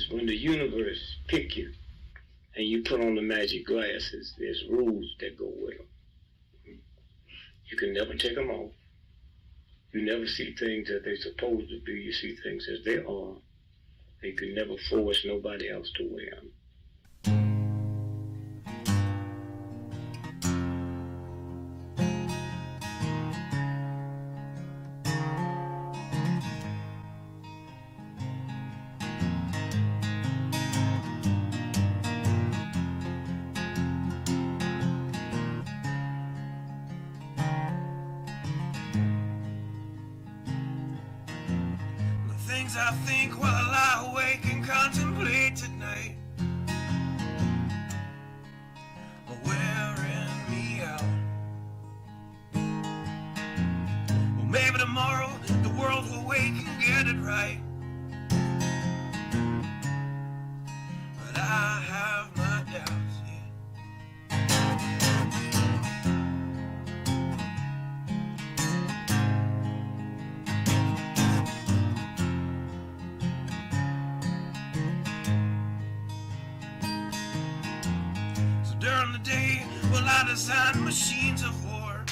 when the universe pick you and you put on the magic glasses, there's rules that go with them. You can never take them off. You never see things that they're supposed to be. You see things as they are. You can never force nobody else to wear them. I think while I lie awake and contemplate tonight are wearing me out. Well, maybe tomorrow the world will wake and get it right, but I have my doubts, yeah. During the day, well, I design machines of war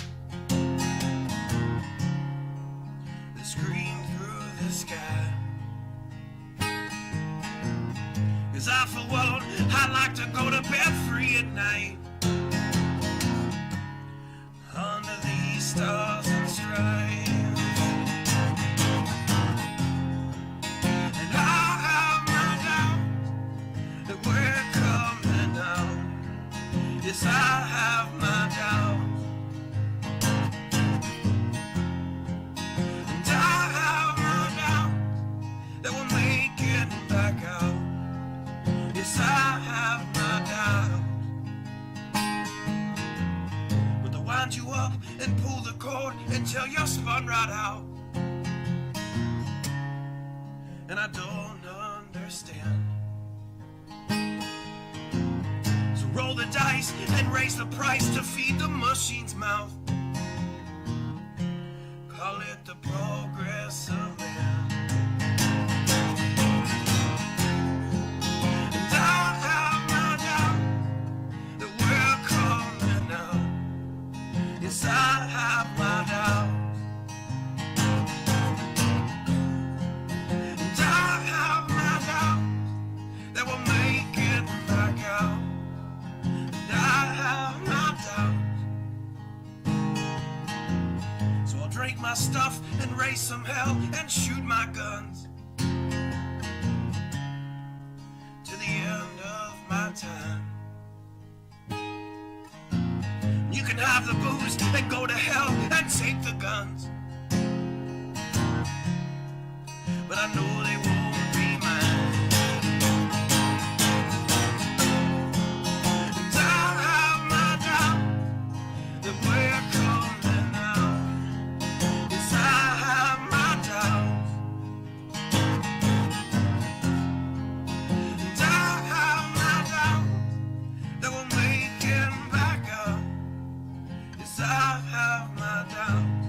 that scream through the sky. 'Cause I, for one, I like to go to bed free at night under these stars and stripes. And I have my doubt that we're coming out. Yes, I have my doubts, and I have my doubts that we'll make it back out. Yes, I have my doubts, but they'll wind you up and pull the cord until you're spun right out, and I don't understand. Roll the dice and raise the price to feed the machine's mouth. Call it the progress of man. And I have my doubt that we're coming out. Yes, I have my doubts. And I have my doubts that we'll make it back out. I have my doubts, so I'll drink my stuff and raise some hell and shoot my guns to the end of my time. You can have the booze and go to hell and take the guns, but I know they won't be mine. We're coming out. Yes, I have my doubts, and I have my doubts that we'll make it back out. Yes, I have my doubts.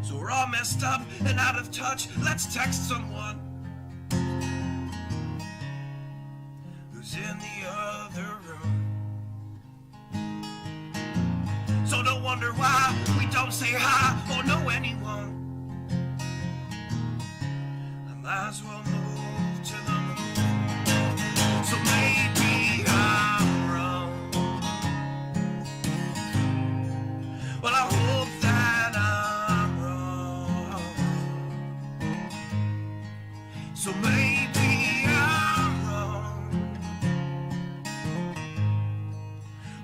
So we're all messed up and out of touch. Let's text someone who's in the other room. So don't wonder why we don't say hi or know anyone. I might as well move to the moon. So maybe I'm wrong. Well, I hope that I'm wrong. So maybe I'm wrong.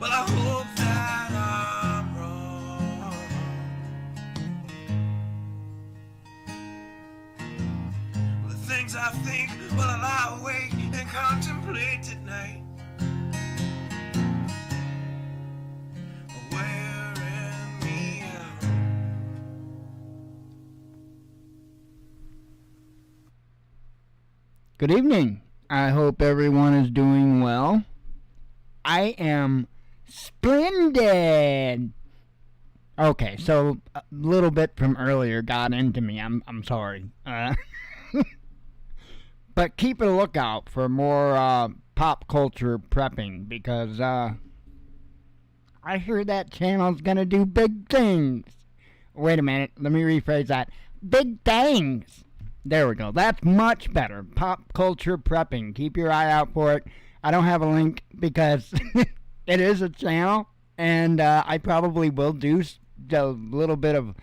Well, I hope that I'm wrong. Well, the things I think while I lie awake and contemplate at night are wearing me out. Good evening. I hope everyone is doing well. I am splendid. Okay, so a little bit from earlier got into me. I'm sorry. But keep a lookout for more pop culture prepping, because I hear that channel's gonna do big things. Wait a minute, let me rephrase that. Big things! There we go. That's much better. Pop culture prepping. Keep your eye out for it. I don't have a link because it is a channel, and I probably will do a little bit of,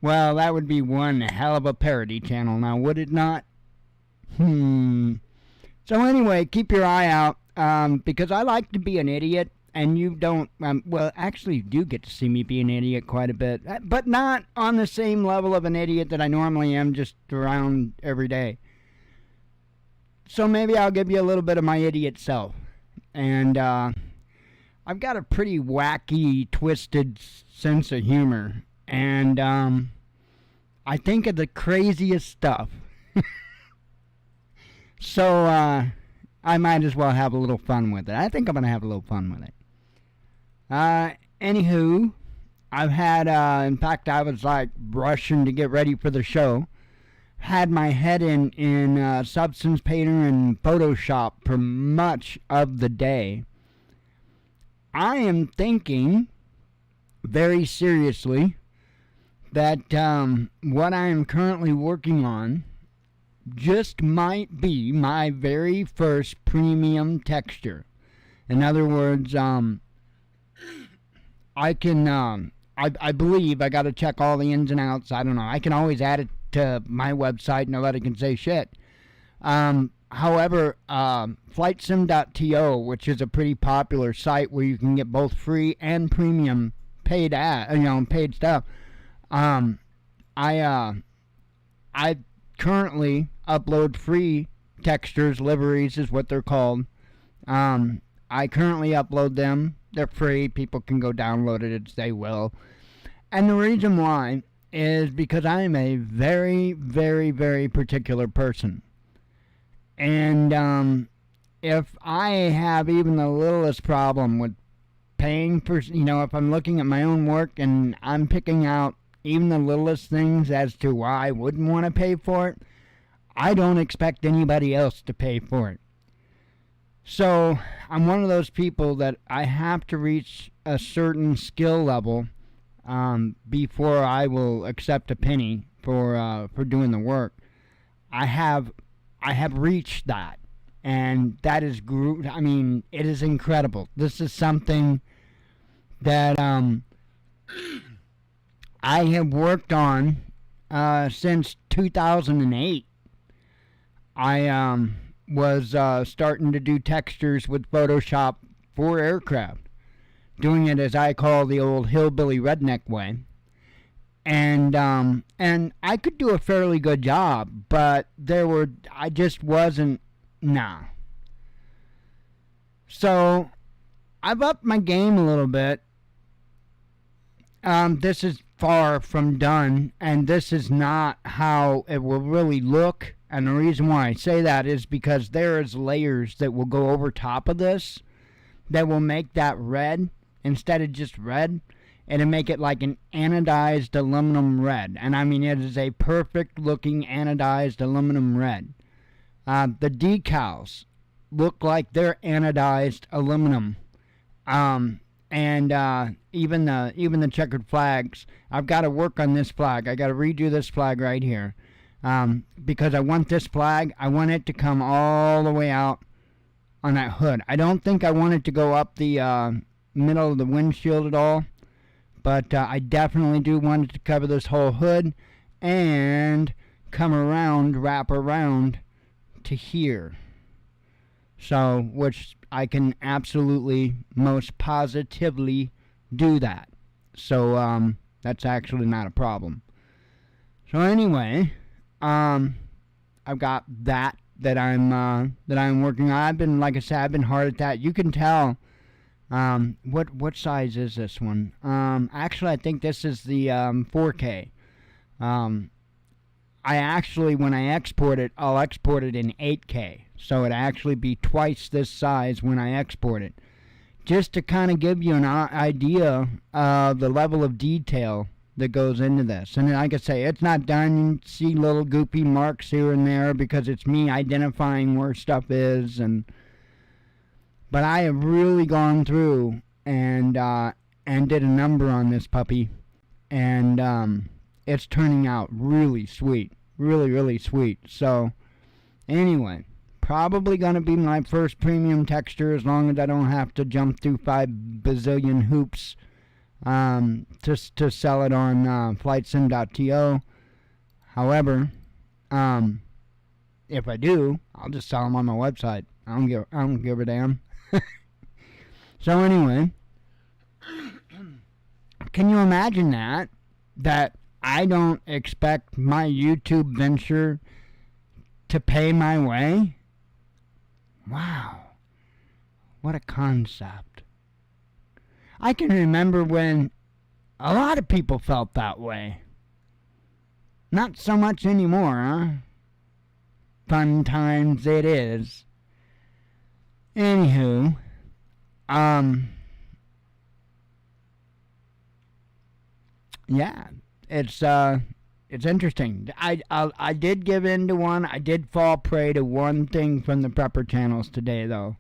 well, that would be one hell of a parody channel now, would it not? So anyway, keep your eye out, because I like to be an idiot, and you don't, well, actually you do get to see me be an idiot quite a bit, but not on the same level of an idiot that I normally am just around every day. So maybe I'll give you a little bit of my idiot self. And I've got a pretty wacky, twisted sense of humor, and I think of the craziest stuff. So I might as well have a little fun with it. I think I'm going to have a little fun with it. Anywho, I've had, in fact, I was like rushing to get ready for the show. Had my head in Substance Painter and Photoshop for much of the day. I am thinking very seriously that what I am currently working on just might be my very first premium texture. In other words, I can, I believe, I got to check all the ins and outs. I don't know. I can always add it to my website, nobody can say shit. However, flightsim.to, which is a pretty popular site where you can get both free and premium paid paid stuff. I currently upload free textures, liveries is what they're called. I currently upload them. They're free. People can go download it as they will. And the reason why is because I am a very, very, very particular person. And if I have even the littlest problem with paying for, if I'm looking at my own work and I'm picking out even the littlest things as to why I wouldn't want to pay for it, I don't expect anybody else to pay for it. So I'm one of those people that I have to reach a certain skill level before I will accept a penny for doing the work. I have reached that, and that is it is incredible. This is something that I have worked on since 2008. I was starting to do textures with Photoshop for aircraft, doing it as I call the old hillbilly redneck way. And I could do a fairly good job, but I just wasn't, So I've upped my game a little bit. This is far from done, and this is not how it will really look. And the reason why I say that is because there is layers that will go over top of this that will make that red instead of just red. It'll make it like an anodized aluminum red. And it is a perfect looking anodized aluminum red. The decals look like they're anodized aluminum. And even the checkered flags. I've got to work on this flag. I got to redo this flag right here. Because I want this flag, I want it to come all the way out on that hood. I don't think I want it to go up the middle of the windshield at all, but I definitely do want it to cover this whole hood and wrap around to here. So, which I can absolutely, most positively do that. So, that's actually not a problem. So anyway, I've got that I'm working on. I've been, like I said, I've been hard at that. You can tell. What size is this one? Actually, I think this is the 4K. When I export it, I'll export it in 8K, so it'll actually be twice this size when I export it. Just to kind of give you an idea of the level of detail that goes into this. And like I say, it's not done. You see little goopy marks here and there because it's me identifying where stuff is. But I have really gone through and did a number on this puppy. And it's turning out really sweet. Really, really sweet. So, anyway, probably going to be my first premium texture as long as I don't have to jump through 5 bazillion hoops to sell it on flightsim.to. However, if I do, I'll just sell them on my website. I don't give a damn. So anyway, can you imagine that I don't expect my YouTube venture to pay my way? Wow, what a concept. I can remember when a lot of people felt that way. Not so much anymore, huh? Fun times it is. Anywho, yeah, it's interesting. I did give in to one. I did fall prey to one thing from the prepper channels today, though.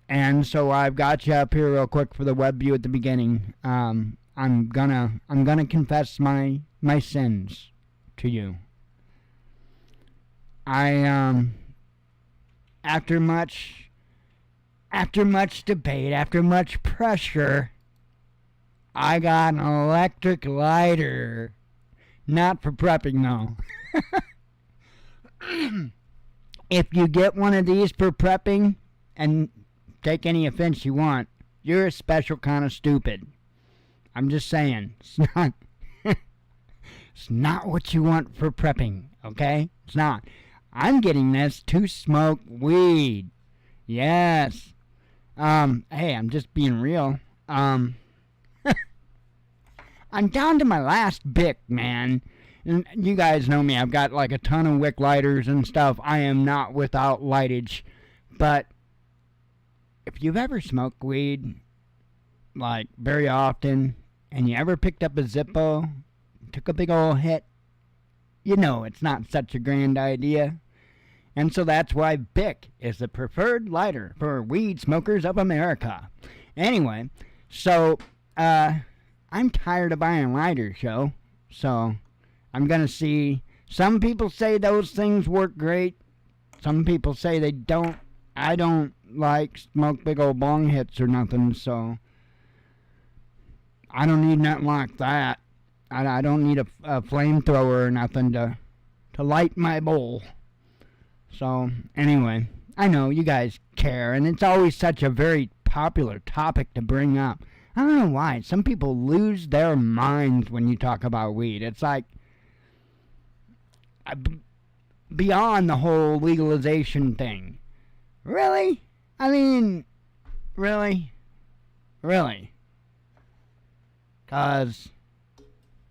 And so I've got you up here real quick for the web view at the beginning. I'm gonna confess my sins to you. After much debate, after much pressure, I got an electric lighter. Not for prepping, though. If you get one of these for prepping, and take any offense you want, you're a special kind of stupid. I'm just saying. It's not what you want for prepping, okay? It's not. I'm getting this to smoke weed. Yes. Hey, I'm just being real. I'm down to my last Bic, man. And you guys know me. I've got like a ton of wick lighters and stuff. I am not without lightage. But if you've ever smoked weed, like very often, and you ever picked up a Zippo, took a big old hit, you know it's not such a grand idea. And so that's why Bic is the preferred lighter for weed smokers of America. Anyway, so I'm tired of buying lighters, so I'm going to see. Some people say those things work great. Some people say they don't. I don't like smoke big old bong hits or nothing, so I don't need nothing like that. I don't need a flamethrower or nothing to light my bowl. So, anyway, I know you guys care, and it's always such a very popular topic to bring up. I don't know why. Some people lose their minds when you talk about weed. It's like beyond the whole legalization thing. Really? I mean, really? Really? 'Cause,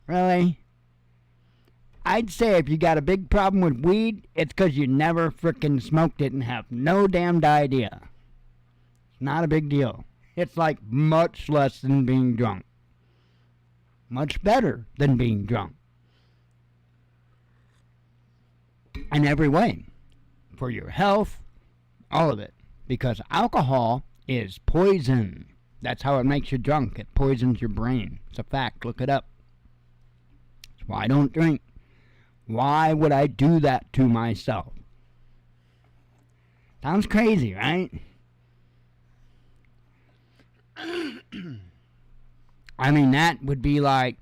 really? I'd say if you got a big problem with weed, it's 'cause you never frickin' smoked it and have no damned idea. It's not a big deal. It's like much less than being drunk. Much better than being drunk. In every way. For your health, all of it. Because alcohol is poison. That's how it makes you drunk. It poisons your brain. It's a fact. Look it up. That's why I don't drink. Why would I do that to myself? Sounds crazy, right? I mean, that would be like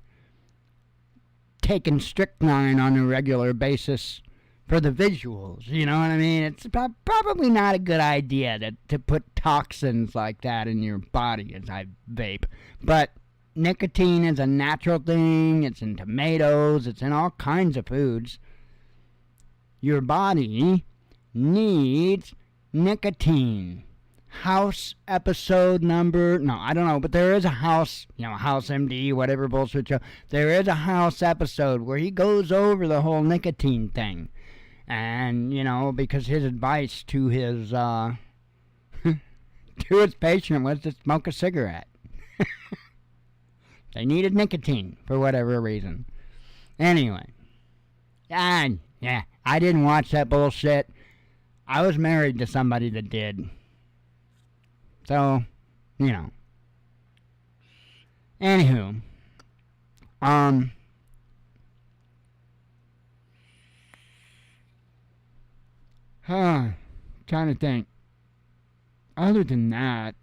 taking strychnine on a regular basis for the visuals, you know what I mean? It's probably not a good idea to put toxins like that in your body as I vape. But nicotine is a natural thing. It's in tomatoes. It's in all kinds of foods. Your body needs nicotine. House episode number, no, I don't know, but there is a House, House MD, whatever bullshit show. There is a House episode where he goes over the whole nicotine thing. And, because his advice to his, to his patient was to smoke a cigarette. They needed nicotine for whatever reason. Anyway. Yeah, I didn't watch that bullshit. I was married to somebody that did. So, you know. Anywho. Trying to think. Other than that,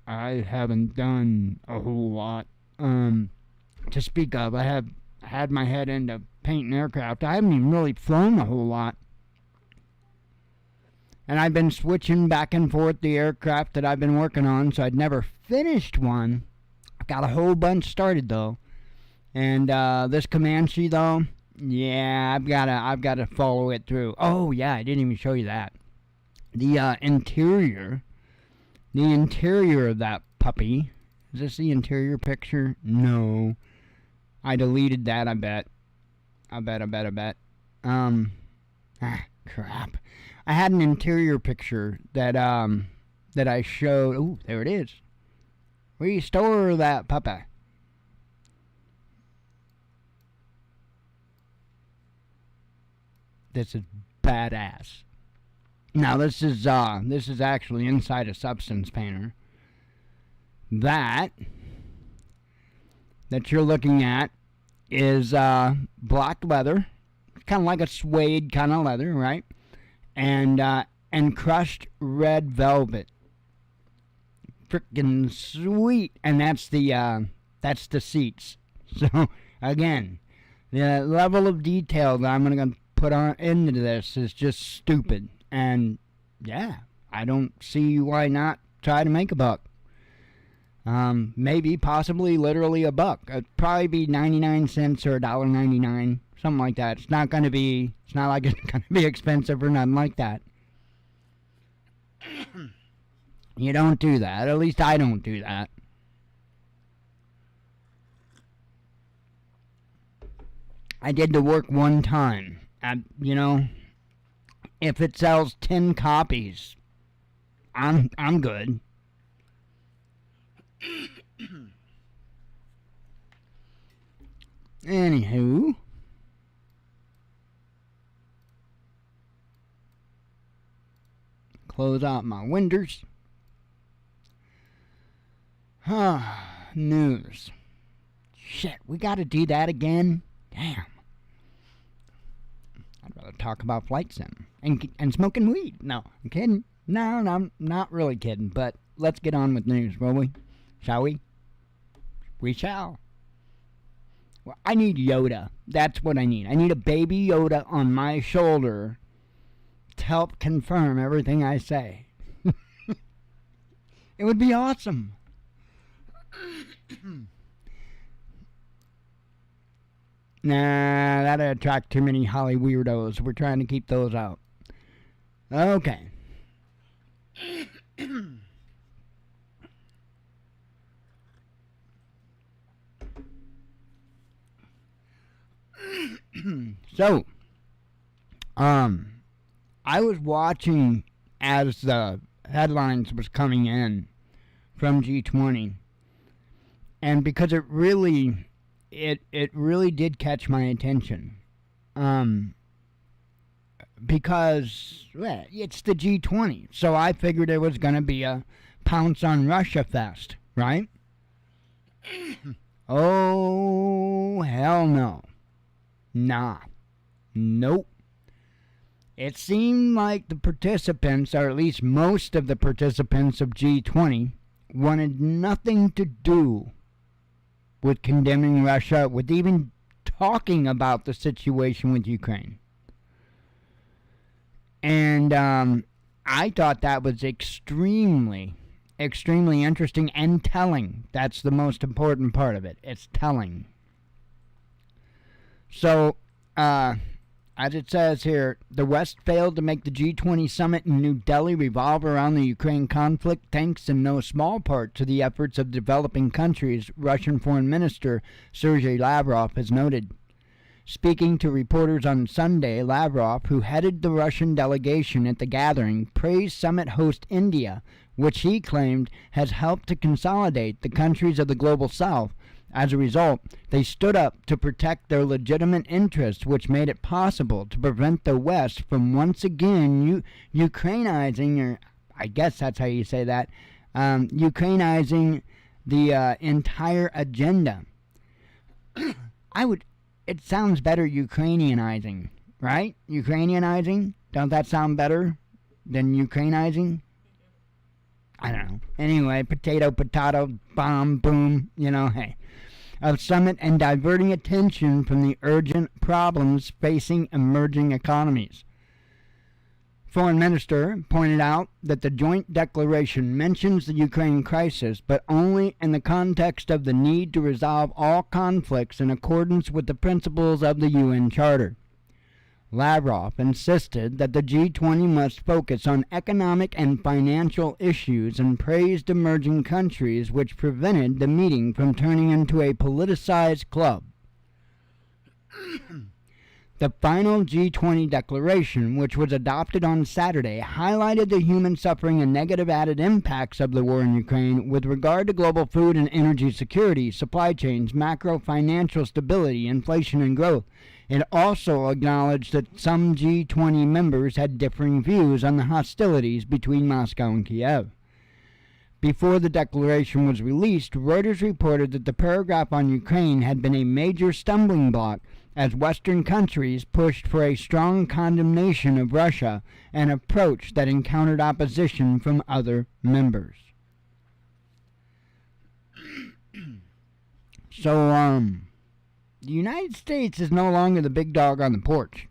I haven't done a whole lot. To speak of. I have had my head into painting aircraft. I haven't even really flown a whole lot. And I've been switching back and forth the aircraft that I've been working on, so I'd never finished one. I've got a whole bunch started though. And this Comanche though, yeah, I've gotta follow it through. Oh yeah, I didn't even show you that. The interior of that puppy. Is this the interior picture? No. I deleted that, I bet. Crap. I had an interior picture that I showed. Ooh, there it is. Restore that puppy. This is badass. Now this is actually inside a substance painter. That you're looking at is black leather, kind of like a suede kind of leather, right? And crushed red velvet. Frickin' sweet. And that's the seats. So again, the level of detail that I'm gonna put on into this is just stupid. And yeah, I don't see why not try to make a buck. Maybe, possibly, literally a buck. It'd probably be 99 cents or $1.99, something like that. It's not like it's gonna be expensive or nothing like that. You don't do that. At least I don't do that. I did the work one time. If it sells 10 copies, I'm good. Anywho, close out my windows. News. Shit, we gotta do that again? Damn. I'd rather talk about flight sim and smoking weed. No, I'm kidding. No, I'm not really kidding, but let's get on with news, will we? Shall we? We shall. Well, I need Yoda. That's what I need. I need a baby Yoda on my shoulder to help confirm everything I say. It would be awesome. Nah, that'd attract too many Holly weirdos. We're trying to keep those out. Okay. So, I was watching as the headlines was coming in from G20, and because it really did catch my attention, because it's the G20, so I figured it was going to be a pounce on Russia fest, right? Oh, hell no. Nah. Nope. It seemed like the participants, or at least most of the participants of G20, wanted nothing to do with condemning Russia, with even talking about the situation with Ukraine. And I thought that was extremely interesting and telling. That's the most important part of it. It's telling. So, as it says here, the West failed to make the G20 summit in New Delhi revolve around the Ukraine conflict, thanks in no small part to the efforts of developing countries, Russian Foreign Minister Sergei Lavrov has noted. Speaking to reporters on Sunday, Lavrov, who headed the Russian delegation at the gathering, praised summit host India, which he claimed has helped to consolidate the countries of the global south As a result, they stood up to protect their legitimate interests, which made it possible to prevent the West from once again Ukrainizing, or I guess that's how you say that, Ukrainizing the entire agenda. It sounds better Ukrainianizing, right? Ukrainianizing? Don't that sound better than Ukrainizing? I don't know. Anyway, potato, bomb, boom, hey. Of summit and diverting attention from the urgent problems facing emerging economies. Foreign Minister pointed out that the joint declaration mentions the Ukraine crisis, but only in the context of the need to resolve all conflicts in accordance with the principles of the UN Charter. Lavrov insisted that the G20 must focus on economic and financial issues and praised emerging countries, which prevented the meeting from turning into a politicized club. The final G20 declaration, which was adopted on Saturday, highlighted the human suffering and negative added impacts of the war in Ukraine with regard to global food and energy security, supply chains, macro financial stability, inflation, and growth. It also acknowledged that some G20 members had differing views on the hostilities between Moscow and Kiev. Before the declaration was released, Reuters reported that the paragraph on Ukraine had been a major stumbling block as Western countries pushed for a strong condemnation of Russia, an approach that encountered opposition from other members. So, the United States is no longer the big dog on the porch.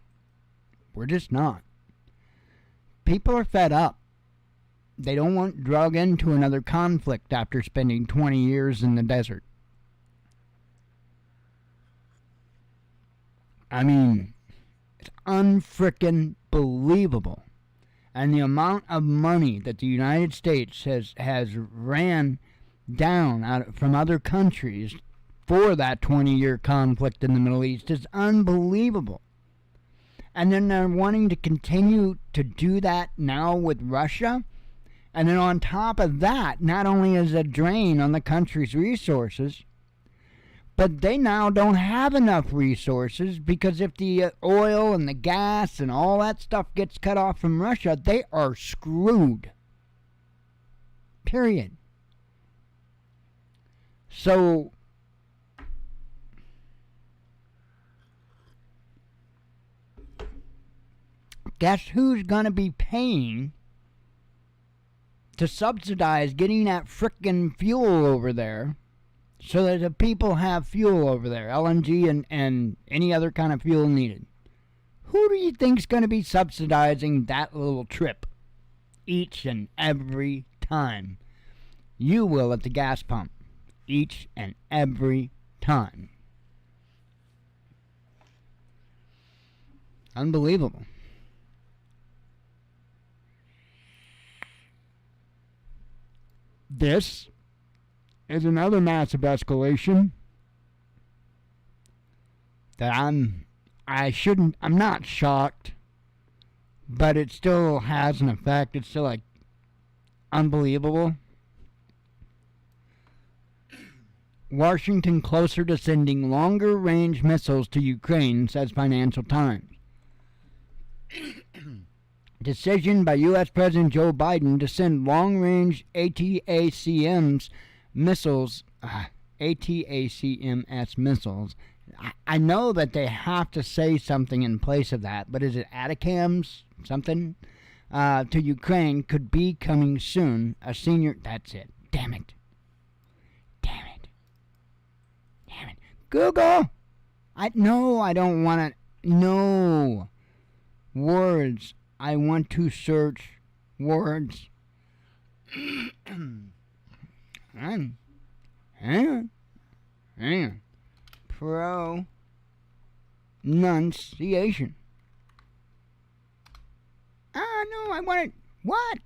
We're just not. People are fed up. They don't want drug into another conflict after spending 20 years in the desert. I mean, it's unfrickin' believable. And the amount of money that the United States has ran down from other countries for that 20-year conflict in the Middle East is unbelievable. And then they're wanting to continue to do that now with Russia. And then on top of that, not only is it a drain on the country's resources, but they now don't have enough resources, because if the oil and the gas and all that stuff gets cut off from Russia, they are screwed. Period. So guess who's going to be paying to subsidize getting that frickin' fuel over there so that the people have fuel over there, LNG and any other kind of fuel needed? Who do you think's going to be subsidizing that little trip each and every time? You will at the gas pump. Each and every time. Unbelievable. This is another massive escalation that I'm not shocked, but it still has an effect. It's still like unbelievable. Washington closer to sending longer range missiles to Ukraine, says Financial Times. Decision by U.S. President Joe Biden to send long-range ATACMS missiles, ATACMS missiles. I know that they have to say something in place of that, but is it ATACMS something? To Ukraine could be coming soon. That's it. Damn it. Google! I don't want to. No. Words. I want to search words. Hang on. Pronunciation. No, I want it. What?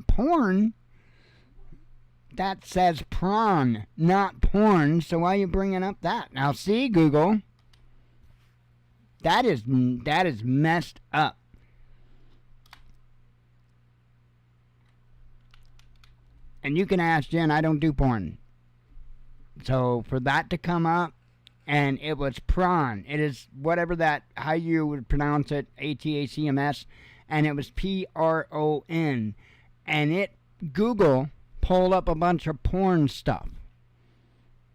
Porn? That says prawn, not porn, so why are you bringing up that? Now see, Google. That is messed up. And you can ask Jen, I don't do porn. So for that to come up, and it was prawn. It is whatever that, how you would pronounce it, ATACMS, and it was PRON. And Google pulled up a bunch of porn stuff.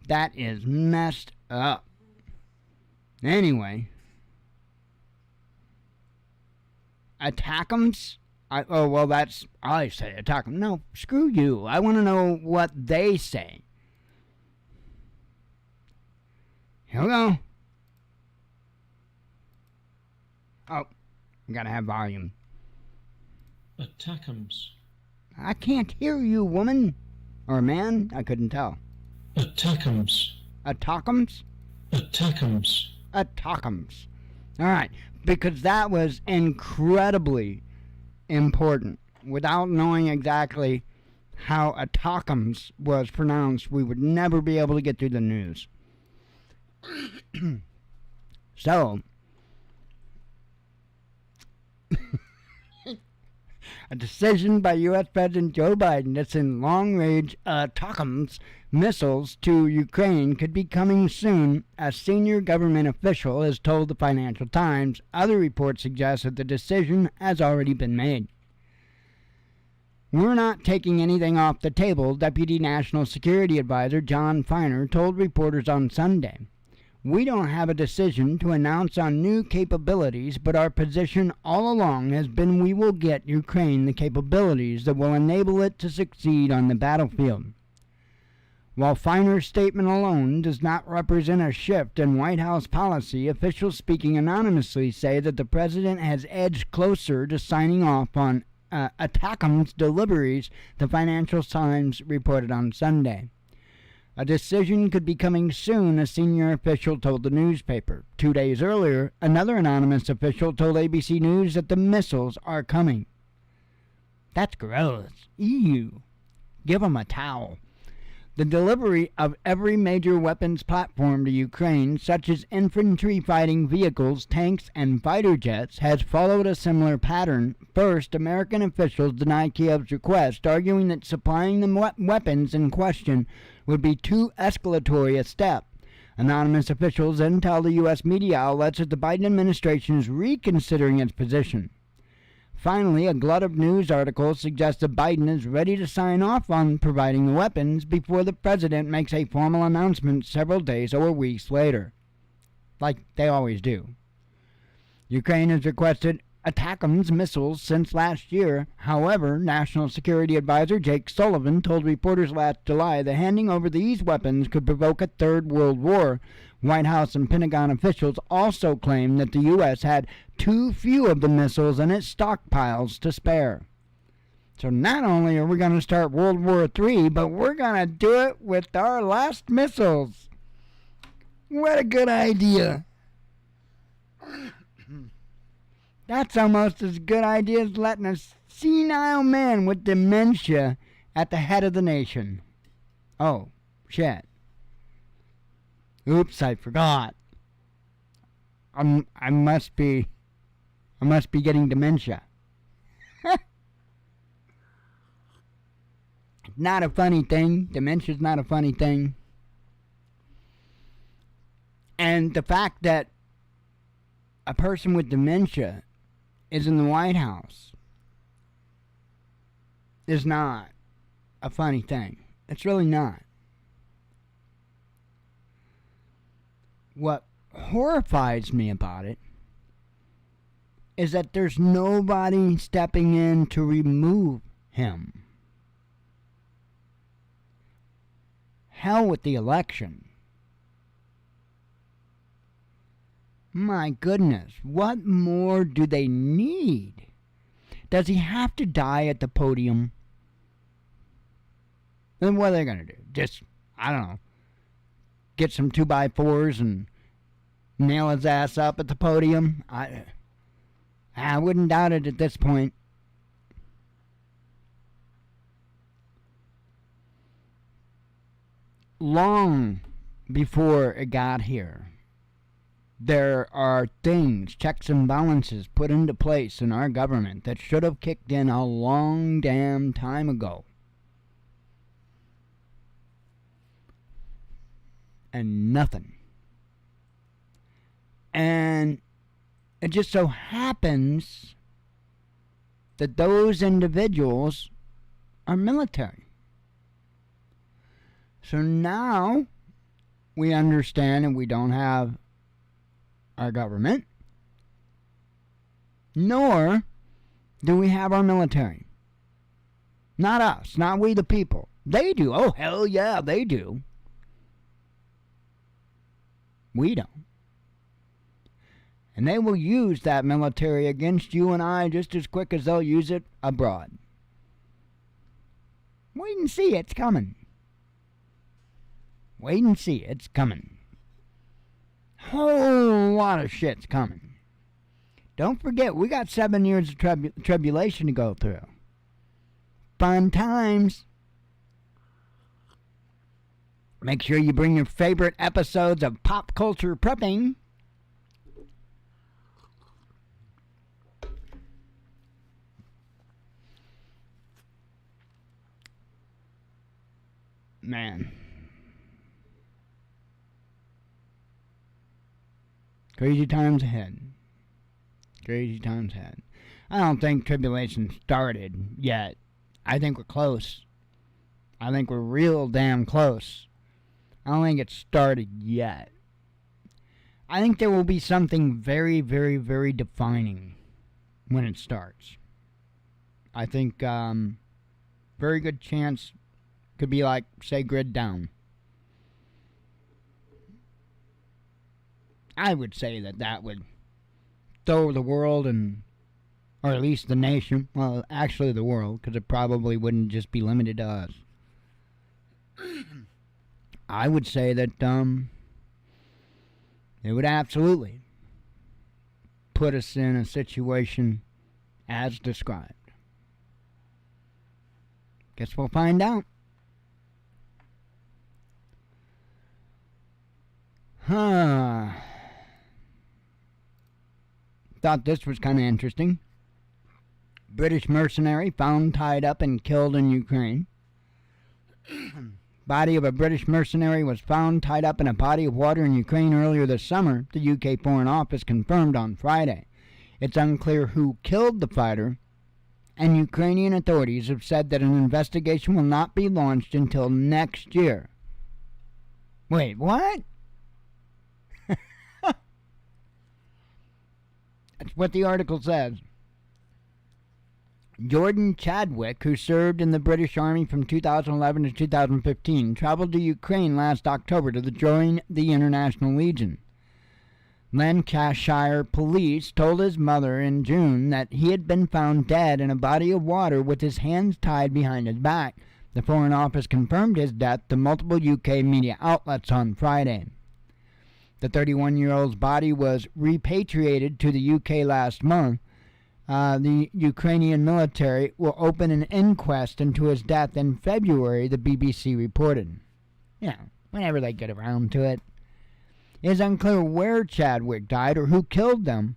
That is messed up. Anyway. Attack'ems? I say attack 'em. No, screw you. I want to know what they say. Here we go. Oh, I gotta have volume. Attack'ems. I can't hear you, woman. Or man, I couldn't tell. Attack'ems. Attack'ems? Attack'ems. Attack'ems. Alright, because that was incredibly important. Without knowing exactly how attack'ems was pronounced, we would never be able to get through the news. So, a decision by U.S. President Joe Biden to send long-range attack'ems missiles to Ukraine could be coming soon, a senior government official has told the Financial Times. Other reports suggest that the decision has already been made. We're not taking anything off the table, Deputy National Security Advisor John Feiner told reporters on Sunday. We don't have a decision to announce on new capabilities, but our position all along has been we will get Ukraine the capabilities that will enable it to succeed on the battlefield. While Feiner's statement alone does not represent a shift in White House policy, officials speaking anonymously say that the president has edged closer to signing off on attack'ems deliveries, the Financial Times reported on Sunday. A decision could be coming soon, a senior official told the newspaper. 2 days earlier, another anonymous official told ABC News that the missiles are coming. That's gross. Ew. Give 'em a towel. The delivery of every major weapons platform to Ukraine, such as infantry fighting vehicles, tanks, and fighter jets, has followed a similar pattern. First, American officials denied Kiev's request, arguing that supplying the weapons in question would be too escalatory a step. Anonymous officials then tell the U.S. media outlets that the Biden administration is reconsidering its position. Finally, a glut of news articles suggest that Biden is ready to sign off on providing the weapons before the president makes a formal announcement several days or weeks later. Like they always do. Ukraine has requested attack'ems missiles since last year. However, National Security Advisor Jake Sullivan told reporters last July that handing over these weapons could provoke a third world war. White House and Pentagon officials also claimed that the U.S. had too few of the missiles in its stockpiles to spare. So not only are we going to start World War III, but we're going to do it with our last missiles. What a good idea. That's almost as good idea as letting a senile man with dementia at the head of the nation. Oh, shit. Oops, I forgot. I must be getting dementia. Not a funny thing. Dementia's not a funny thing. And the fact that a person with dementia is in the White House is not a funny thing. It's really not. What horrifies me about it is that there's nobody stepping in to remove him. Hell with the election. My goodness, what more do they need? Does he have to die at the podium? Then what are they going to do? Just, I don't know, get some 2x4s and nail his ass up at the podium? I wouldn't doubt it at this point. Long before it got here, there are things, checks and balances put into place in our government that should have kicked in a long damn time ago. and nothing. And it just so happens that those individuals are military. So now we understand and we don't have our government, nor do we have our military. Not us, not we the people. They do. Oh, hell yeah, they do. We don't. And they will use that military against you and I just as quick as they'll use it abroad. Wait and see, it's coming. Wait and see, it's coming. Whole lot of shit's coming. Don't forget, we got 7 years of tribulation to go through. Fun times. Make sure you bring your favorite episodes of Pop Culture Prepping. Man. Crazy times ahead. Crazy times ahead. I don't think tribulation started yet. I think we're close. I think we're real damn close. I don't think it started yet. I think there will be something very, very, very defining when it starts. I think very good chance could be like, say, grid down. I would say that would throw the world and, or at least the nation, well, actually the world, because it probably wouldn't just be limited to us. I would say that it would absolutely put us in a situation as described. Guess we'll find out. Thought this was kind of interesting. British mercenary found tied up and killed in Ukraine. Body of a British mercenary was found tied up in a body of water in Ukraine earlier this summer, the UK Foreign Office confirmed on Friday. It's unclear who killed the fighter, and Ukrainian authorities have said that an investigation will not be launched until next year. Wait, what? That's what the article says. Jordan Chadwick, who served in the British Army from 2011 to 2015, traveled to Ukraine last October to join the International Legion. Lancashire police told his mother in June that he had been found dead in a body of water with his hands tied behind his back. The Foreign Office confirmed his death to multiple UK media outlets on Friday. The 31-year-old's body was repatriated to the UK last month. The Ukrainian military will open an inquest into his death in February, the BBC reported. Yeah, whenever they get around to it. It is unclear where Chadwick died or who killed him.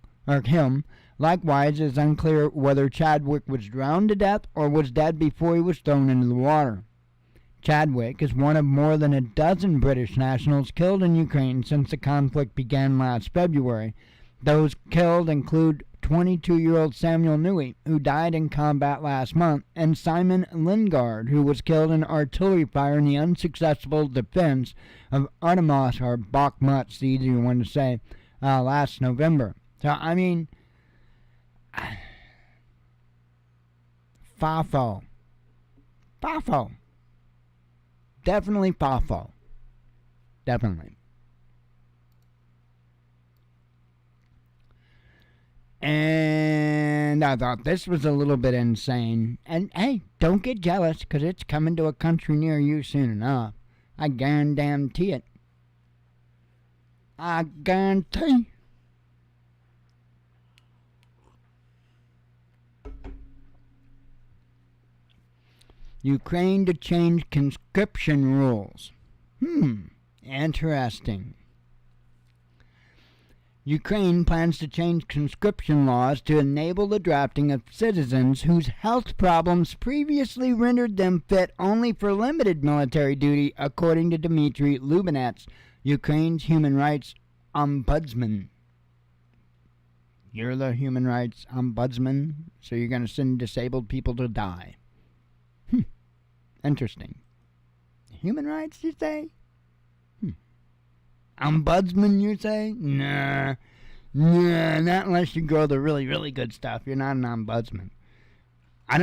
Likewise, it is unclear whether Chadwick was drowned to death or was dead before he was thrown into the water. Chadwick is one of more than a dozen British nationals killed in Ukraine since the conflict began last February. Those killed include 22-year-old Samuel Newey, who died in combat last month, and Simon Lingard, who was killed in artillery fire in the unsuccessful defense of Artemis, or Bakhmut, the easier one to say, last November. So, I mean, FAFO. Definitely FAFO. Definitely. And I thought this was a little bit insane. And hey, don't get jealous, because it's coming to a country near you soon enough. I guarantee it. I guarantee. Ukraine to change conscription rules. Interesting. Ukraine plans to change conscription laws to enable the drafting of citizens whose health problems previously rendered them fit only for limited military duty, according to Dmitry Lubinets, Ukraine's human rights ombudsman. You're the human rights ombudsman, so you're going to send disabled people to die. Interesting. Human rights, you say? Ombudsman, you say? Nah, not unless you grow the really, really good stuff. You're not an ombudsman. I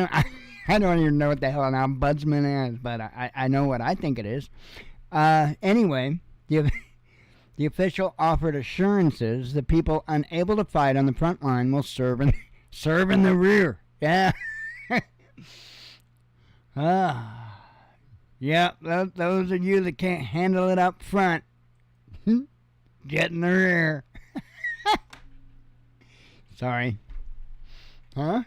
don't even know what the hell an ombudsman is, but I know what I think it is. Anyway, the official offered assurances that people unable to fight on the front line will serve in the rear. Yeah. Yeah, those of you that can't handle it up front, get in the rear. Sorry. Huh?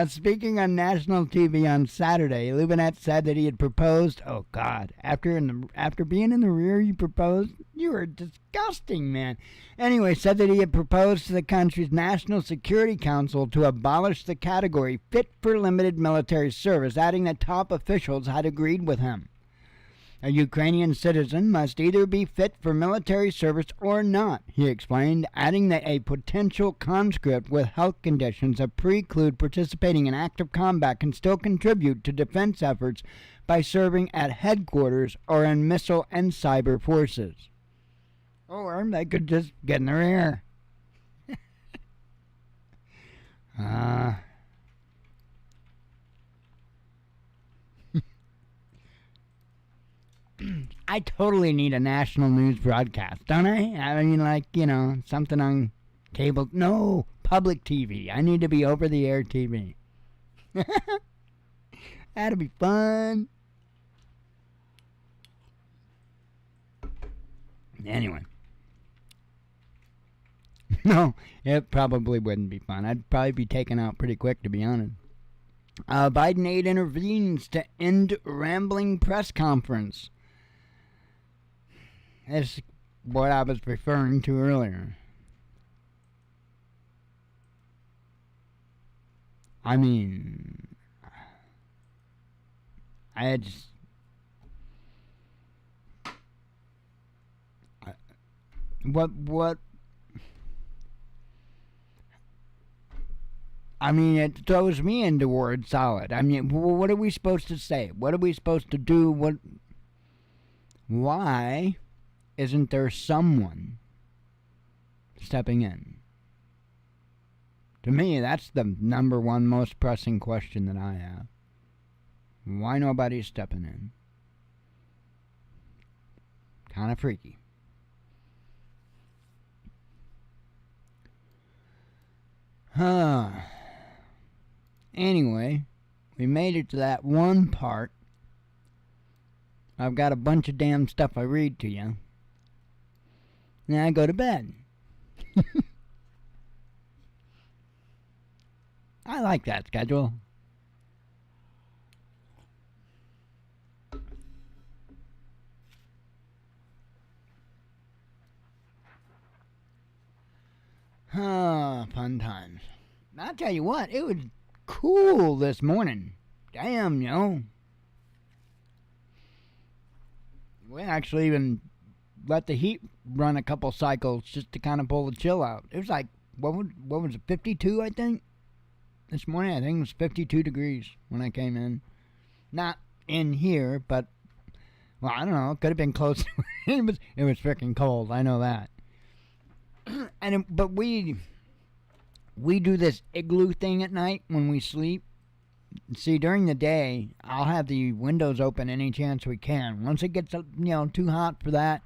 Speaking on national TV on Saturday, Lubinet said that he had proposed. Oh God! After being in the rear, you proposed. You were disgusting, man. Anyway, said that he had proposed to the country's National Security Council to abolish the category fit for limited military service, adding that top officials had agreed with him. A Ukrainian citizen must either be fit for military service or not, he explained, adding that a potential conscript with health conditions that preclude participating in active combat can still contribute to defense efforts by serving at headquarters or in missile and cyber forces. Or they could just get in the rear. I totally need a national news broadcast, don't I? I mean, like, something on cable. No, public TV. I need to be over-the-air TV. That'd be fun. Anyway. No, it probably wouldn't be fun. I'd probably be taken out pretty quick, to be honest. Biden aide intervenes to end rambling press conference. That's what I was referring to earlier. I mean, what? I mean, it throws me into word salad. I mean, what are we supposed to say? What are we supposed to do? Why isn't there someone stepping in? To me, that's the number one most pressing question that I have. Why nobody's stepping in? Kind of freaky. Anyway, we made it to that one part. I've got a bunch of damn stuff I read to you. Then I go to bed. I like that schedule. Fun times. I'll tell you what, it was cool this morning. Damn, we actually even let the heat run a couple cycles just to kind of pull the chill out. It was like, what was it, 52, I think? This morning, I think it was 52 degrees when I came in. Not in here, but, well, I don't know. It could have been close. It was freaking cold. I know that. But we do this igloo thing at night when we sleep. See, during the day, I'll have the windows open any chance we can. Once it gets too hot for that,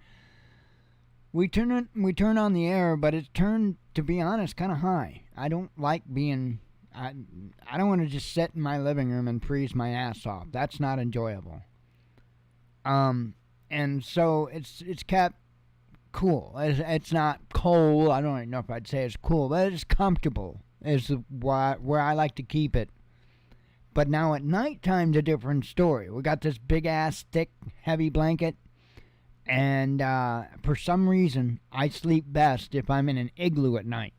we turn on the air, but it's turned, to be honest, kind of high. I don't like being. I don't want to just sit in my living room and freeze my ass off. That's not enjoyable. And so it's kept cool. It's not cold. I don't even know if I'd say it's cool, but it's comfortable. Is where I like to keep it. But now at nighttime's a different story. We got this big ass, thick, heavy blanket, and for some reason I sleep best if I'm in an igloo at night.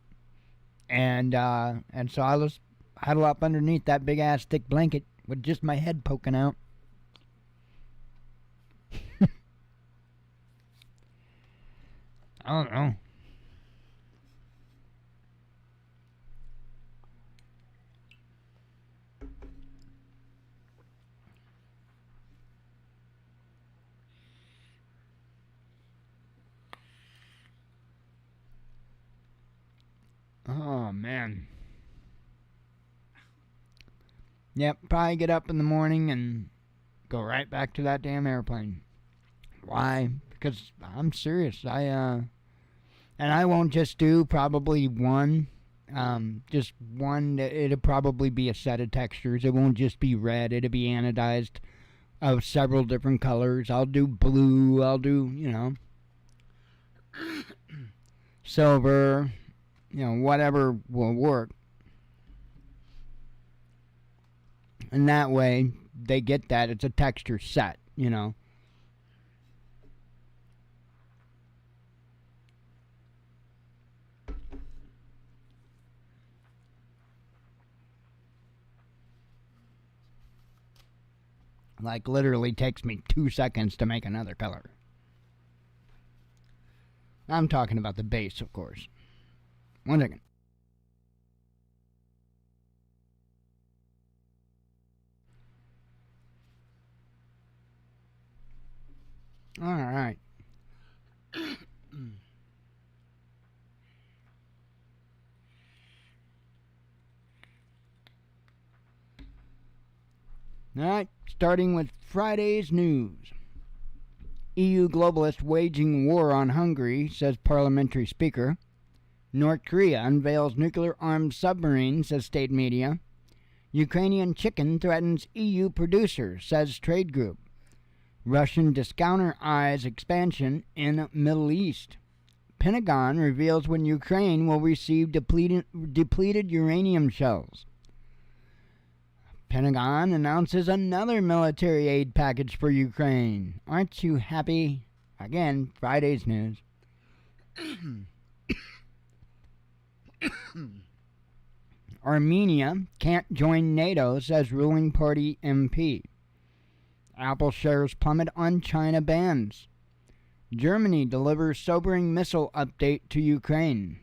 And so I just huddle up underneath that big ass thick blanket with just my head poking out. I don't know. Oh, man. Yep, probably get up in the morning and go right back to that damn airplane. Why? Because I'm serious. And I won't just do probably one. Just one. It'll probably be a set of textures. It won't just be red. It'll be anodized of several different colors. I'll do blue. I'll do, silver. Whatever will work. And that way, they get that. It's a texture set, Like, literally takes me 2 seconds to make another color. I'm talking about the base, of course. 1 second. All right. All right, starting with Friday's news. EU globalist waging war on Hungary, says parliamentary speaker. North Korea unveils nuclear-armed submarine, says state media. Ukrainian chicken threatens EU producers, says trade group. Russian discounter eyes expansion in Middle East. Pentagon reveals when Ukraine will receive depleted uranium shells. Pentagon announces another military aid package for Ukraine. Aren't you happy? Again, Friday's news. Armenia can't join NATO, says ruling party MP. Apple shares plummet on China bans. Germany delivers sobering missile update to Ukraine.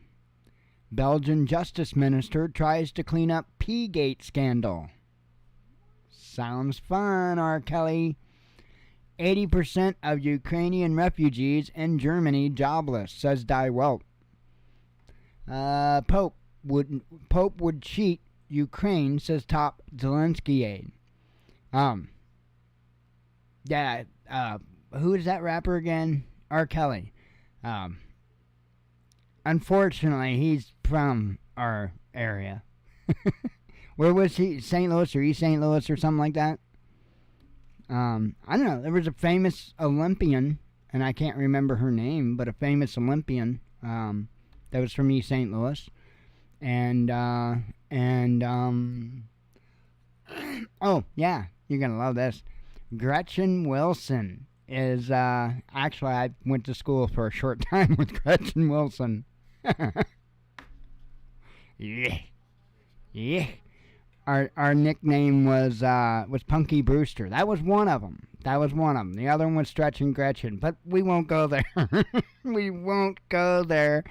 Belgian justice minister tries to clean up P-Gate scandal. Sounds fun, R. Kelly. 80% of Ukrainian refugees in Germany jobless, says Die Welt. Pope would cheat Ukraine, says top Zelensky aide. Who is that rapper again? R. Kelly. Unfortunately, he's from our area. Where was he? St. Louis or East St. Louis or something like that? I don't know. There was a famous Olympian, and I can't remember her name, but a famous Olympian that was from East St. Louis. Oh, yeah, you're going to love this. Gretchen Wilson is, actually, I went to school for a short time with Gretchen Wilson. Yeah. Yeah. Our nickname was Punky Brewster. That was one of them. The other one was Stretch and Gretchen. But we won't go there. We won't go there.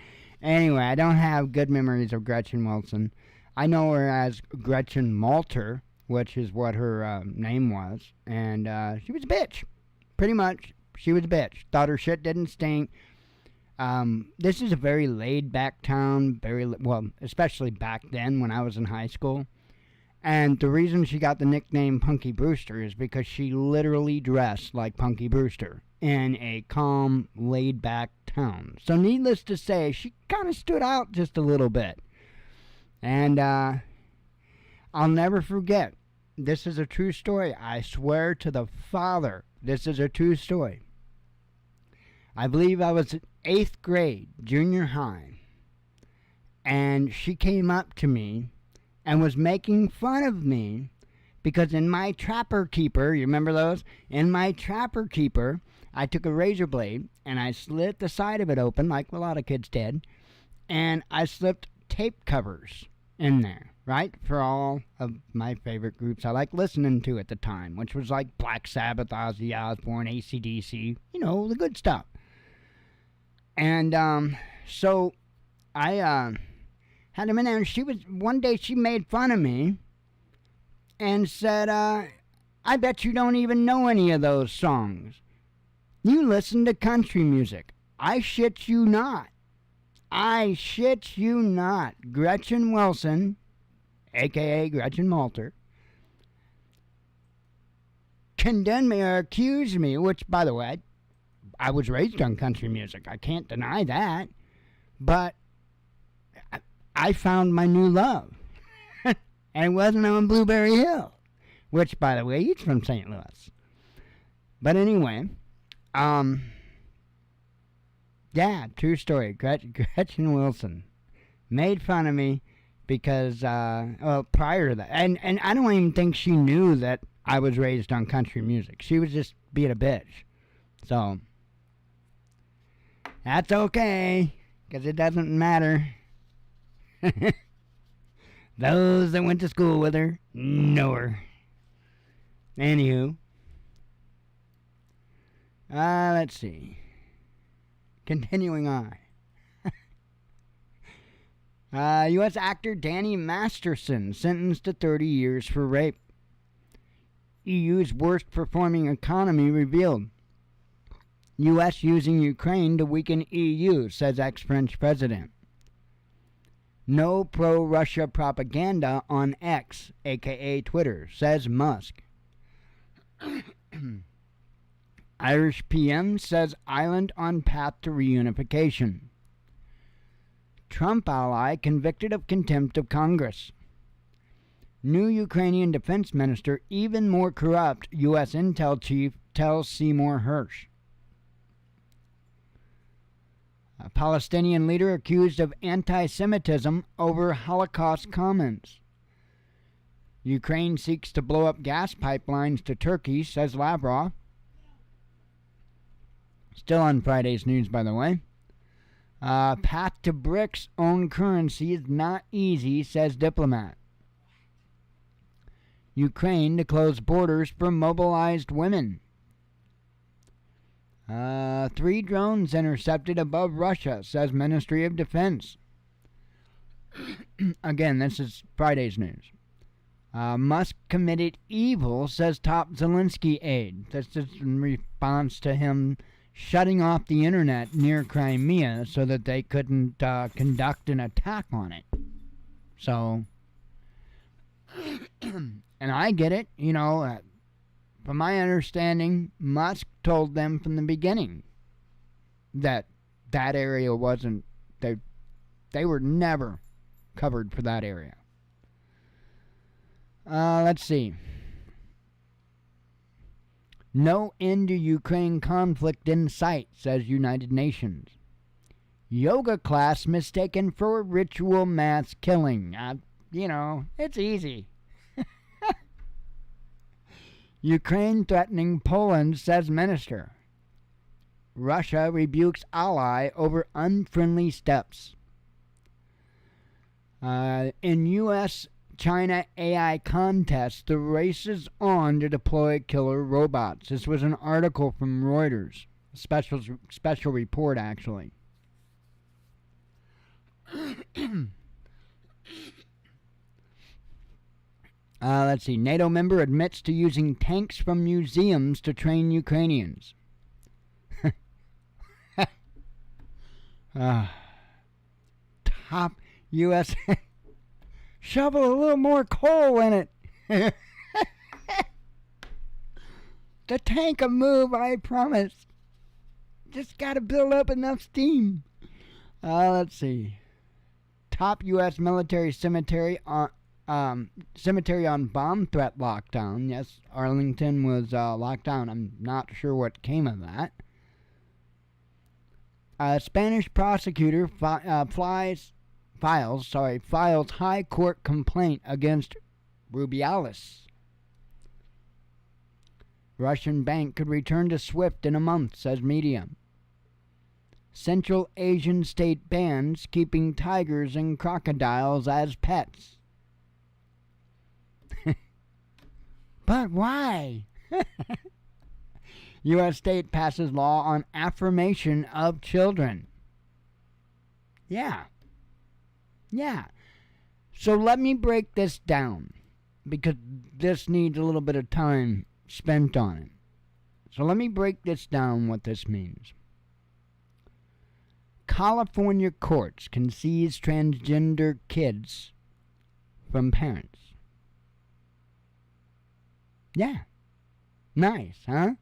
Anyway, I don't have good memories of Gretchen Wilson. I know her as Gretchen Malter, which is what her name was. And she was a bitch. Pretty much. She was a bitch. Thought her shit didn't stink. This is a very laid-back town. Especially back then when I was in high school. And the reason she got the nickname Punky Brewster is because she literally dressed like Punky Brewster in a calm, laid-back town. So needless to say, she kind of stood out just a little bit. And I'll never forget. This is a true story. I swear to the Father, this is a true story. I believe I was in 8th grade, junior high. And she came up to me and was making fun of me because in my Trapper Keeper, you remember those? In my Trapper Keeper, I took a razor blade and I slit the side of it open like a lot of kids did, and I slipped tape covers in there, right? For all of my favorite groups I liked listening to at the time, which was like Black Sabbath, Ozzy Osbourne, AC/DC, the good stuff. And so I had him in there, and one day she made fun of me and said, I bet you don't even know any of those songs. You listen to country music. I shit you not. I shit you not. Gretchen Wilson, a.k.a. Gretchen Malter, condemned me or accused me, which, by the way, I was raised on country music. I can't deny that. But I found my new love. And it wasn't on Blueberry Hill, which, by the way, he's from St. Louis. But anyway, yeah, true story. Gretchen Wilson made fun of me because, prior to that, and I don't even think she knew that I was raised on country music. She was just being a bitch. So, that's okay, because it doesn't matter. Those that went to school with her know her. Anywho, let's see. Continuing on. U.S. actor Danny Masterson sentenced to 30 years for rape. EU's worst performing economy revealed. U.S. using Ukraine to weaken EU, says ex-French president. No pro-Russia propaganda on X, a.k.a. Twitter, says Musk. Irish PM says island on path to reunification. Trump ally convicted of contempt of Congress. New Ukrainian defense minister even more corrupt, U.S. intel chief tells Seymour Hersh. A Palestinian leader accused of anti-Semitism over Holocaust comments. Ukraine seeks to blow up gas pipelines to Turkey, says Lavrov. Still on Friday's news, by the way. Path to BRICS' own currency is not easy, says diplomat. Ukraine to close borders for mobilized women. 3 drones intercepted above Russia, says Ministry of Defense. Again, this is Friday's news. Musk committed evil, says top Zelensky aide. This is in response to him shutting off the internet near Crimea so that they couldn't conduct an attack on it. So, and I get it, you know, from my understanding, Musk told them from the beginning that that area wasn't, they were never covered for that area. Let's see. No end to Ukraine conflict in sight, says United Nations. Yoga class mistaken for ritual mass killing. You know, it's easy. Ukraine threatening Poland, says minister. Russia rebukes ally over unfriendly steps. In U.S.-China AI contest, the race is on to deploy killer robots. This was an article from Reuters. Special report, actually. Let's see. NATO member admits to using tanks from museums to train Ukrainians. Top U.S. Shovel a little more coal in it. The tank will move, I promise. Just got to build up enough steam. Let's see. Top U.S. military cemetery on bomb threat lockdown. Yes, Arlington was locked down. I'm not sure what came of that. A Spanish prosecutor files high court complaint against Rubiales. Russian bank could return to SWIFT in a month, says media. Central Asian state bans keeping tigers and crocodiles as pets. But why? U.S. state passes law on affirmation of children. Yeah. Yeah. So let me break this down, because this needs a little bit of time spent on it. So let me break this down, what this means. California courts can seize transgender kids from parents. Yeah. Nice, huh?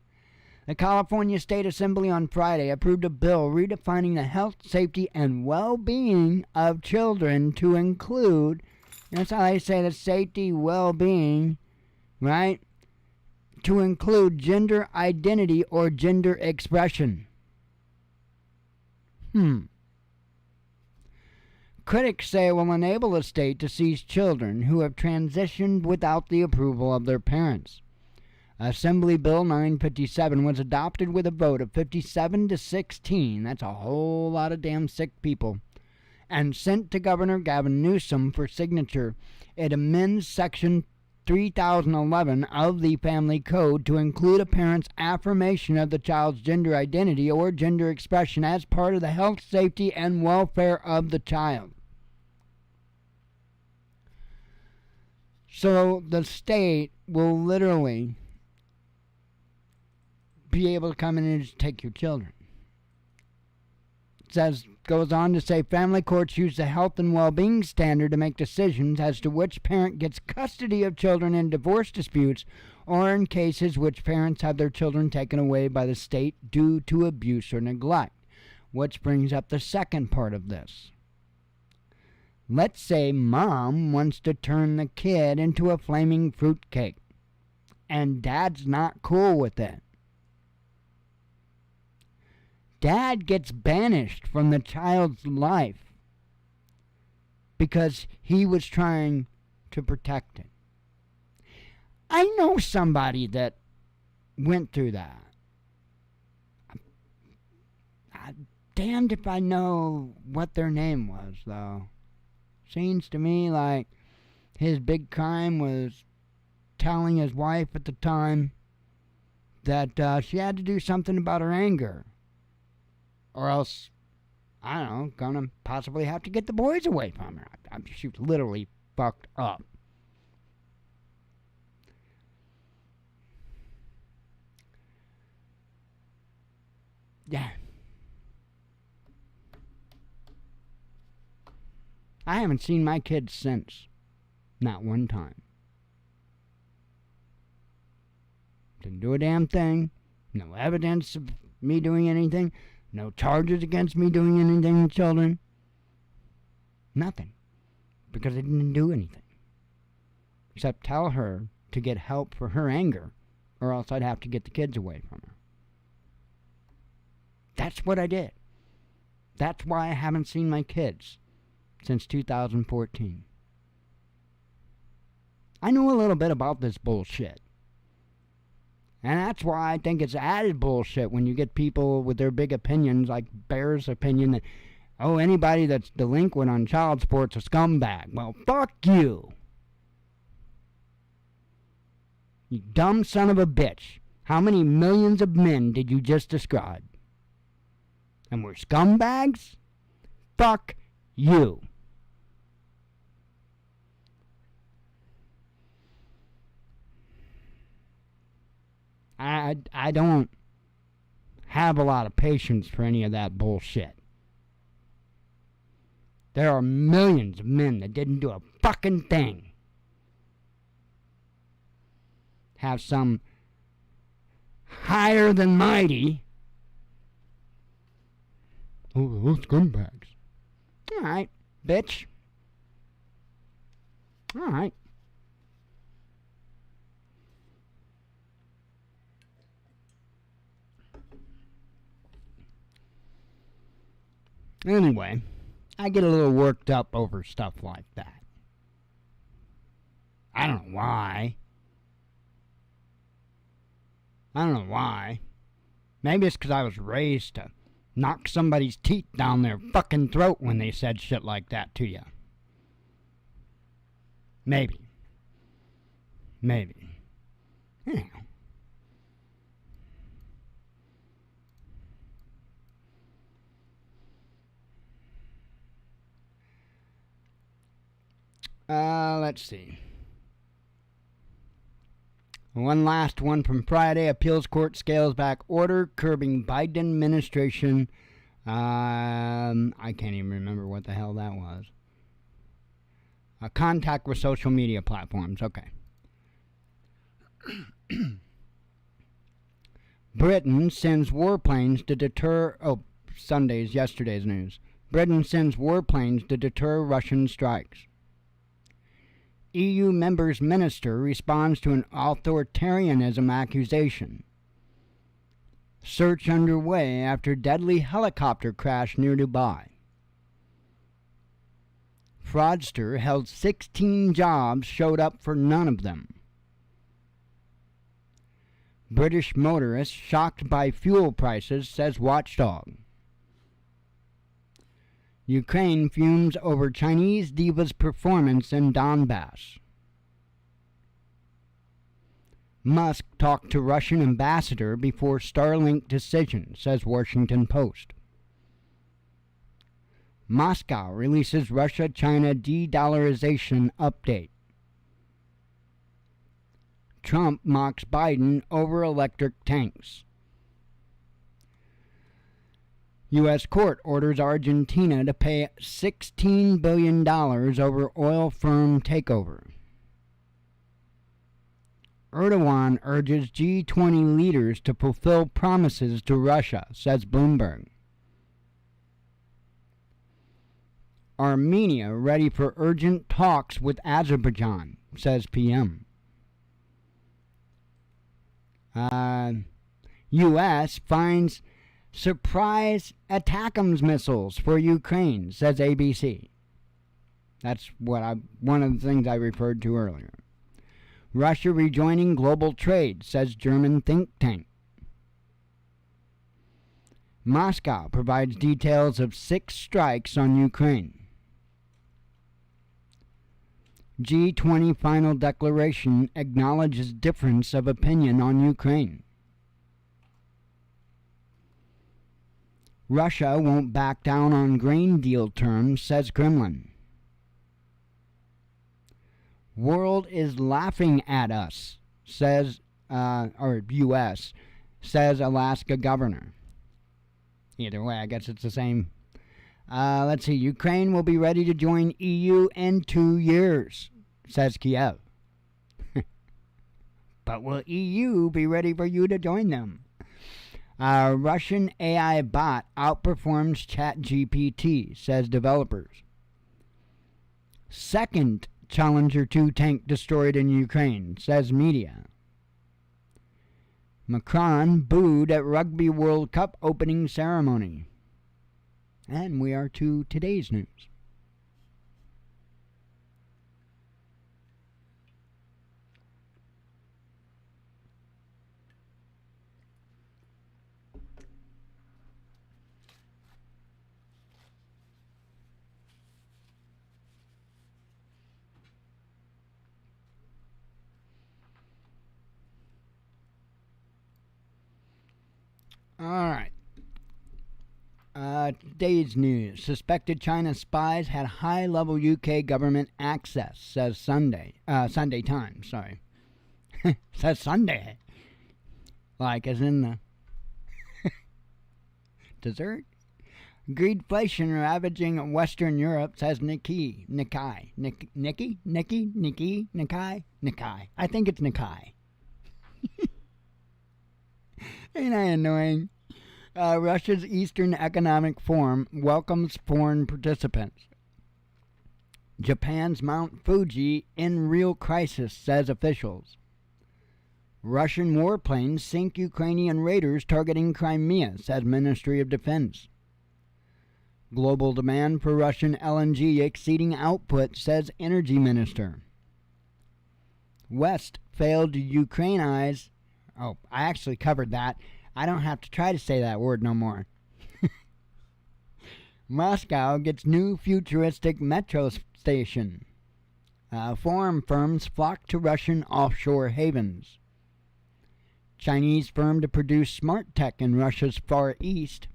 The California State Assembly on Friday approved a bill redefining the health, safety, and well-being of children to include, that's how they say the safety, well-being, right? To include gender identity or gender expression. Critics say it will enable the state to seize children who have transitioned without the approval of their parents. Assembly Bill 957 was adopted with a vote of 57 to 16, that's a whole lot of damn sick people, and sent to Governor Gavin Newsom for signature. It amends Section 3011 of the Family Code to include a parent's affirmation of the child's gender identity or gender expression as part of the health, safety, and welfare of the child. So the state will literally be able to come in and just take your children. It goes on to say family courts use the health and well-being standard to make decisions as to which parent gets custody of children in divorce disputes or in cases which parents have their children taken away by the state due to abuse or neglect. Which brings up the second part of this. Let's say mom wants to turn the kid into a flaming fruitcake, and dad's not cool with it. Dad gets banished from the child's life because he was trying to protect it. I know somebody that went through that. I'm damned if I know what their name was, though. Seems to me like his big crime was telling his wife at the time that she had to do something about her anger. Or else, I don't know, gonna possibly have to get the boys away from her. She was literally fucked up. Yeah. I haven't seen my kids since. Not one time. Didn't do a damn thing. No evidence of me doing anything. No charges against me doing anything with children. Nothing. Because I didn't do anything. Except tell her to get help for her anger, or else I'd have to get the kids away from her. That's what I did. That's why I haven't seen my kids since 2014. I know a little bit about this bullshit. And that's why I think it's added bullshit when you get people with their big opinions, like Bear's opinion that, oh, anybody that's delinquent on child support's a scumbag. Well, fuck you. You dumb son of a bitch. How many millions of men did you just describe? And we're scumbags? Fuck you. I don't have a lot of patience for any of that bullshit. There are millions of men that didn't do a fucking thing. Have some higher than mighty. Oh, those scumbags. Alright, bitch. Alright. Anyway, I get a little worked up over stuff like that. I don't know why. Maybe it's because I was raised to knock somebody's teeth down their fucking throat when they said shit like that to you. Maybe. Anyhow. Let's see. One last one from Friday. Appeals court scales back order curbing Biden administration. I can't even remember what the hell that was. Contact with social media platforms. Okay. Britain sends warplanes to deter... Oh, yesterday's news. Britain sends warplanes to deter Russian strikes. EU members minister responds to an authoritarianism accusation. Search underway after deadly helicopter crash near Dubai. Fraudster held 16 jobs, showed up for none of them. British motorist shocked by fuel prices, says watchdog. Ukraine fumes over Chinese diva's performance in Donbass. Musk talked to Russian ambassador before Starlink decision, says Washington Post. Moscow releases Russia-China de-dollarization update. Trump mocks Biden over electric tanks. U.S. court orders Argentina to pay $16 billion over oil firm takeover. Erdogan urges G20 leaders to fulfill promises to Russia, says Bloomberg. Armenia ready for urgent talks with Azerbaijan, says PM. U.S. finds surprise ATACMS missiles for Ukraine, says ABC. That's one of the things I referred to earlier. Russia rejoining global trade, says German think tank. Moscow provides details of 6 strikes on Ukraine. G20 final declaration acknowledges difference of opinion on Ukraine. Russia won't back down on grain deal terms, says Kremlin. World is laughing at us, says, U.S., says Alaska governor. Either way, I guess it's the same. Let's see. Ukraine will be ready to join EU in 2 years, says Kiev. But will EU be ready for you to join them? Russian AI bot outperforms ChatGPT, says developers. Second Challenger 2 tank destroyed in Ukraine, says media. Macron booed at Rugby World Cup opening ceremony. And we are to today's news. All right. Today's news. Suspected China spies had high-level UK government access, says Sunday Times, sorry. Says Sunday. Like as in the dessert? Greedflation ravaging Western Europe, says Nikkei. I think it's Nikkei. Ain't I annoying? Russia's Eastern Economic Forum welcomes foreign participants. Japan's Mount Fuji in real crisis, says officials. Russian warplanes sink Ukrainian raiders targeting Crimea, says Ministry of Defense. Global demand for Russian LNG exceeding output, says Energy Minister. West failed to Ukrainize. Oh, I actually covered that. I don't have to try to say that word no more. Moscow gets new futuristic metro station. Foreign firms flock to Russian offshore havens. Chinese firm to produce smart tech in Russia's Far East.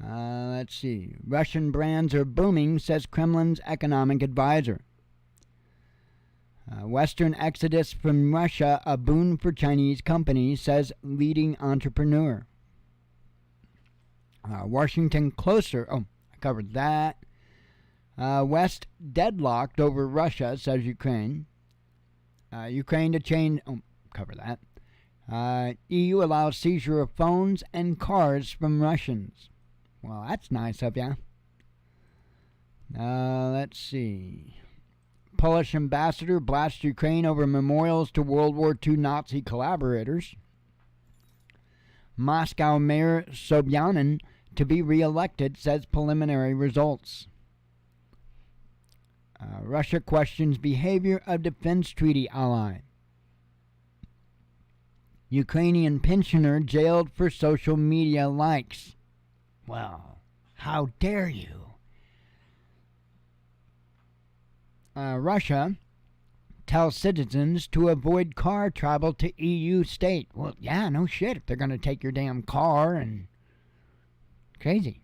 Let's see. Russian brands are booming, says Kremlin's economic advisor. Western exodus from Russia, a boon for Chinese companies, says leading entrepreneur. Washington closer. Oh, I covered that. West deadlocked over Russia, says Ukraine. Ukraine to change. Oh, cover that. EU allows seizure of phones and cars from Russians. Well, that's nice of ya. Let's see. Polish ambassador blasts Ukraine over memorials to World War II Nazi collaborators. Moscow Mayor Sobyanin to be re-elected, says preliminary results. Russia questions behavior of defense treaty ally. Ukrainian pensioner jailed for social media likes. Well, how dare you? Russia tells citizens to avoid car travel to EU state. Well, yeah, no shit. If they're going to take your damn car and... Crazy.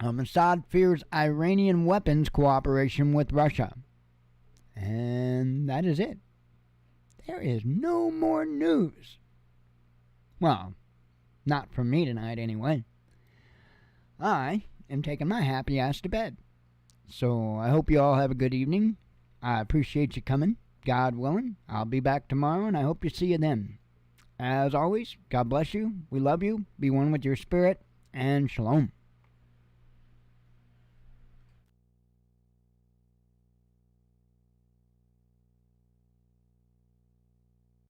Assad fears Iranian weapons cooperation with Russia. And that is it. There is no more news. Well, not from me tonight anyway. I am taking my happy ass to bed. So I hope you all have a good evening. I appreciate you coming. God willing, I'll be back tomorrow, and I hope to see you then. As always, God bless you. We love you. Be one with your spirit, and shalom.